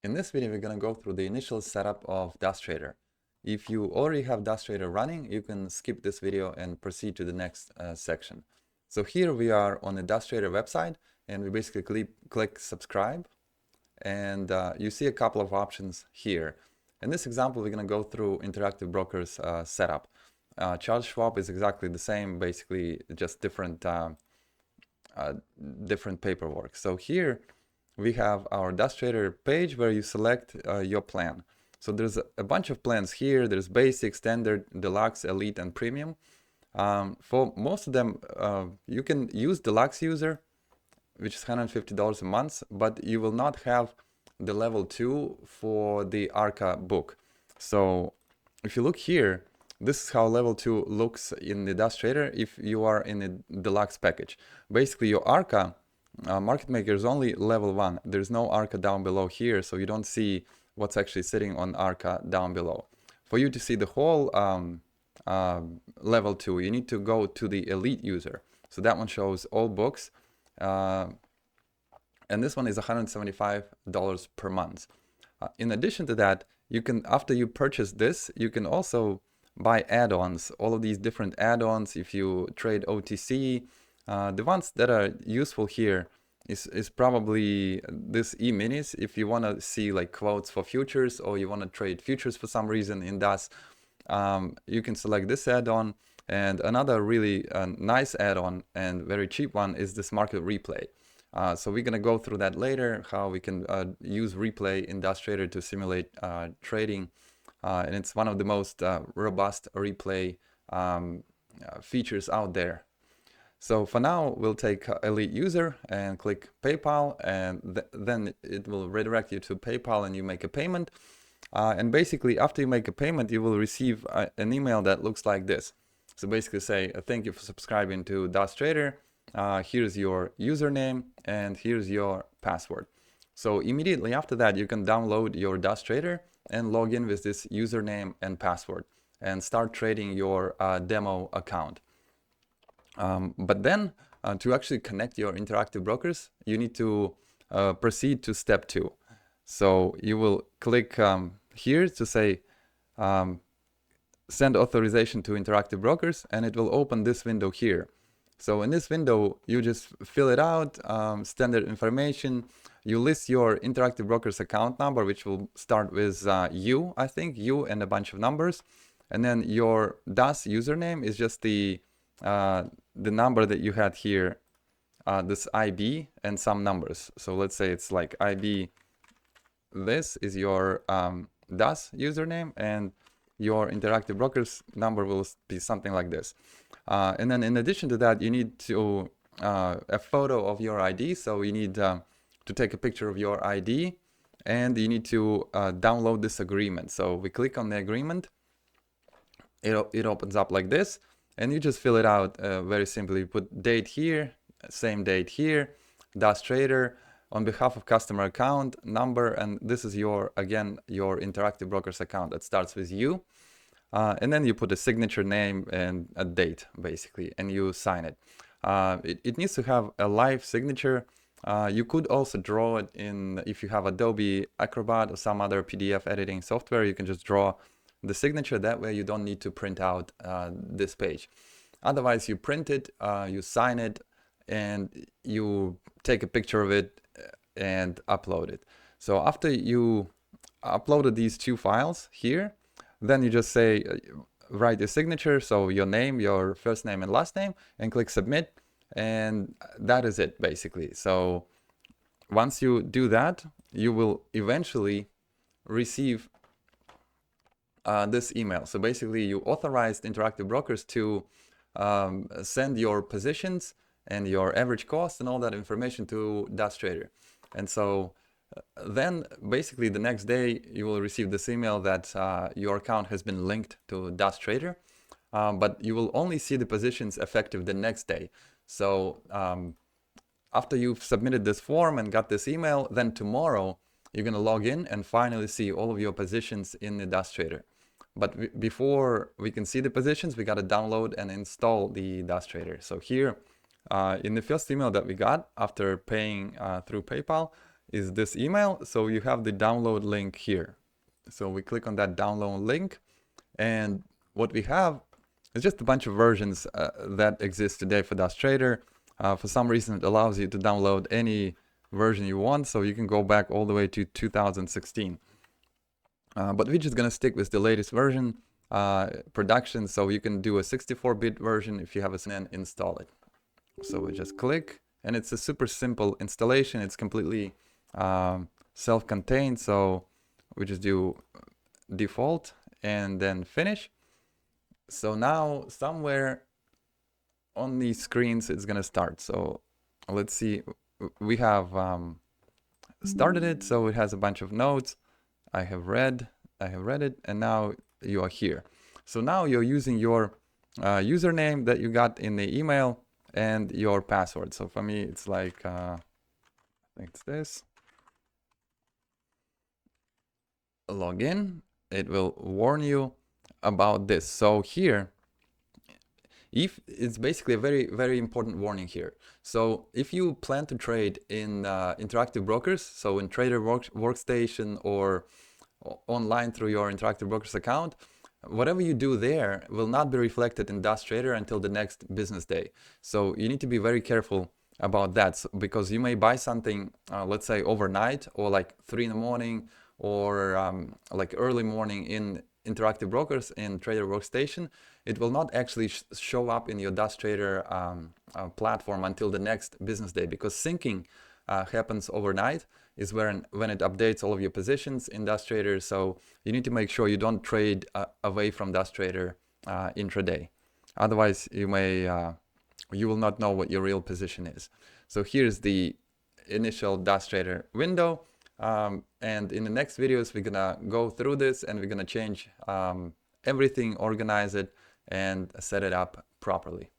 In this video, we're going to go through the initial setup of DustTrader. If you already have DustTrader running, you can skip this video and proceed to the next section. So here we are on the DustTrader website, and we basically click subscribe, and you see a couple of options here. In this example, we're going to go through Interactive Brokers setup. Charles Schwab is exactly the same, basically just different paperwork. So here we have our DustTrader page where you select your plan. So there's a bunch of plans here. There's basic, standard, deluxe, elite, and premium. For most of them, you can use deluxe user, which is $150 a month, but you will not have the level 2 for the ARCA book. So if you look here, this is how level 2 looks in the DustTrader if you are in the deluxe package. Basically, your ARCA market maker is only level 1. There's no ARCA down below here, so you don't see what's actually sitting on ARCA down below. For you to see the whole level 2, you need to go to the elite user. So that one shows all books. And this one is $175 per month. In addition to that, you can, after you purchase this, you can also buy add-ons, all of these different add-ons. If you trade OTC, the ones that are useful here is probably this e-minis. If you want to see like quotes for futures, or you want to trade futures for some reason in DAS, you can select this add-on. And another really nice add-on and very cheap one is this market replay. So we're going to go through that later, how we can use replay in DustTrader to simulate trading. And it's one of the most robust replay features out there. So for now, we'll take Elite User and click PayPal, and then it will redirect you to PayPal and you make a payment. And basically, after you make a payment, you will receive an email that looks like this. So basically say, thank you for subscribing to DustTrader. Here's your username and here's your password. So immediately after that, you can download your DustTrader and log in with this username and password and start trading your demo account. But then to actually connect your Interactive Brokers, you need to proceed to step 2. So you will click here to say send authorization to Interactive Brokers, and it will open this window here. So in this window, you just fill it out, standard information. You list your Interactive Brokers account number, which will start with U, I think, U and a bunch of numbers. And then your DAS username is just the number that you had here, this IB and some numbers. So let's say it's like IB, this is your DAS username, and your Interactive Brokers number will be something like this. And then in addition to that, you need to a photo of your ID. So you need to take a picture of your ID, and you need to download this agreement. So we click on the agreement. It opens up like this, and you just fill it out very simply. You put date here, same date here, DustTrader, on behalf of customer account number, and this is your, again, your Interactive Brokers account that starts with U. And then you put a signature name and a date, basically, and you sign it. It needs to have a live signature. You could also draw it in, if you have Adobe Acrobat or some other PDF editing software, you can just draw the signature. That way you don't need to print out this page. Otherwise, you print it, you sign it, and you take a picture of it and upload it. So after you uploaded these 2 files here, then you just say, write your signature, so your name, your first name and last name, and click submit, and that is it basically. So once you do that, you will eventually receive this email. So basically you authorized Interactive Brokers to send your positions and your average cost and all that information to DustTrader. And so then basically the next day you will receive this email that your account has been linked to DustTrader, but you will only see the positions effective the next day. So after you've submitted this form and got this email, then tomorrow you're going to log in and finally see all of your positions in the DustTrader. But before we can see the positions, we got to download and install the DustTrader. So here in the first email that we got after paying through PayPal, is this email. So you have the download link here. So we click on that download link, and what we have is just a bunch of versions that exist today for Dust Trader. For some reason, it allows you to download any version you want, so you can go back all the way to 2016. But we're just gonna stick with the latest version, production, so you can do a 64-bit version if you have a and install it. So we just click, and it's a super simple installation. It's completely self-contained, so we just do default and then finish. So now somewhere on these screens it's gonna start. So let's see, we have started it, so it has a bunch of nodes. I have read it, and now you are here. So now you're using your username that you got in the email and your password. So for me, it's like, I think it's this. Log in, it will warn you about this. So here, if it's basically a very important warning here. So if you plan to trade in interactive brokers, so in Trader Workstation or online through your interactive brokers account, whatever you do there will not be reflected in Dust Trader until the next business day. So you need to be very careful about that, because you may buy something, let's say overnight, or like 3 in the morning, or like early morning in interactive brokers in Trader Workstation. It will not actually show up in your Dust Trader platform until the next business day, because syncing happens overnight, is when it updates all of your positions in Dust Trader. So you need to make sure you don't trade away from Dust Trader intraday. Otherwise, you will not know what your real position is. So here's the initial Dust Trader window. And in the next videos, we're gonna go through this, and we're gonna change everything, organize it, and set it up properly.